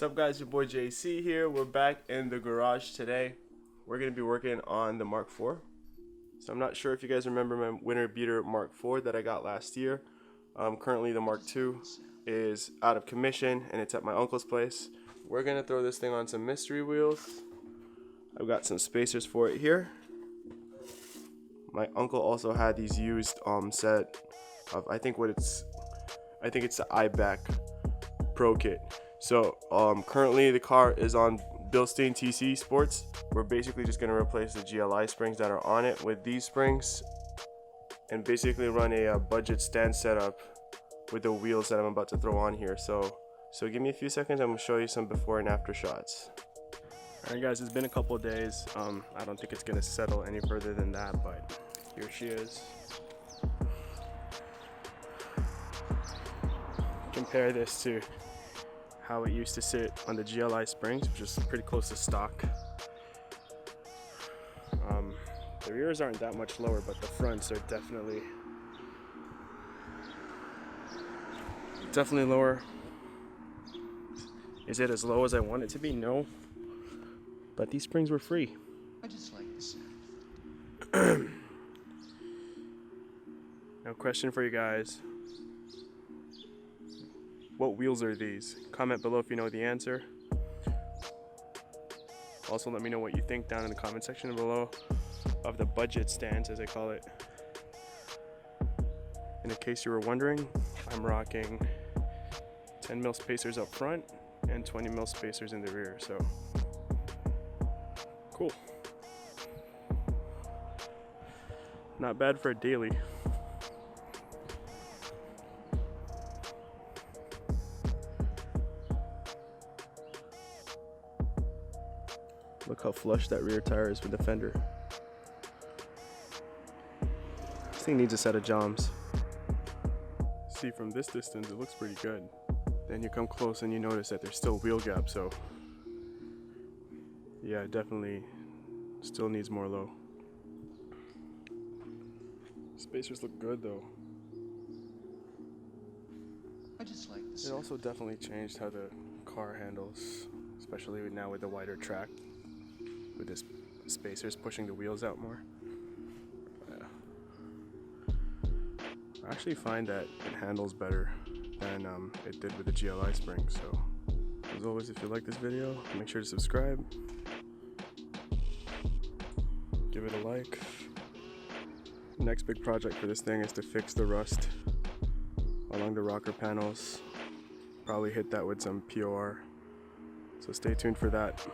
What's up guys, your boy JC here. We're back in the garage today. We're going to be working on the Mark IV. So I'm not sure if you guys remember my winter beater Mark IV that I got last year. Currently the Mark II is out of commission and it's at my uncle's place. We're going to throw this thing on some mystery wheels. I've got some spacers for it here. My uncle also had these used set of I think it's the Eibach Pro Kit. So currently the car is on Bilstein TC Sports. We're basically just going to replace the GLI springs that are on it with these springs and basically run a budget stand setup with the wheels that I'm about to throw on here. So give me a few seconds, I'm going to show you some before and after shots. Alright guys, it's been a couple of days. I don't think it's going to settle any further than that, but here she is. Compare this to how it used to sit on the GLI springs, which is pretty close to stock. The rears aren't that much lower, but the fronts are definitely lower. Is it as low as I want it to be? No. But these springs were free. I just like the sound. Now, question for you guys. What wheels are these? Comment below if you know the answer. Also, let me know what you think down in the comment section below of the budget stands, as I call it. And in case you were wondering, I'm rocking 10mm spacers up front and 20mm spacers in the rear, so cool. Not bad for a daily. Look how flush that rear tire is with the fender. This thing needs a set of joms. See, from this distance it looks pretty good. Then you come close and you notice that there's still wheel gap, so yeah, it definitely still needs more low. Spacers look good though. I just like the It sound. also definitely changed how the car handles, especially now with the wider track, with this spacers pushing the wheels out more. Yeah. I actually find that it handles better than it did with the GLI spring. So as always, if you like this video, make sure to subscribe, give it a like. Next big project for this thing is to fix the rust along the rocker panels. Probably hit that with some POR, so stay tuned for that.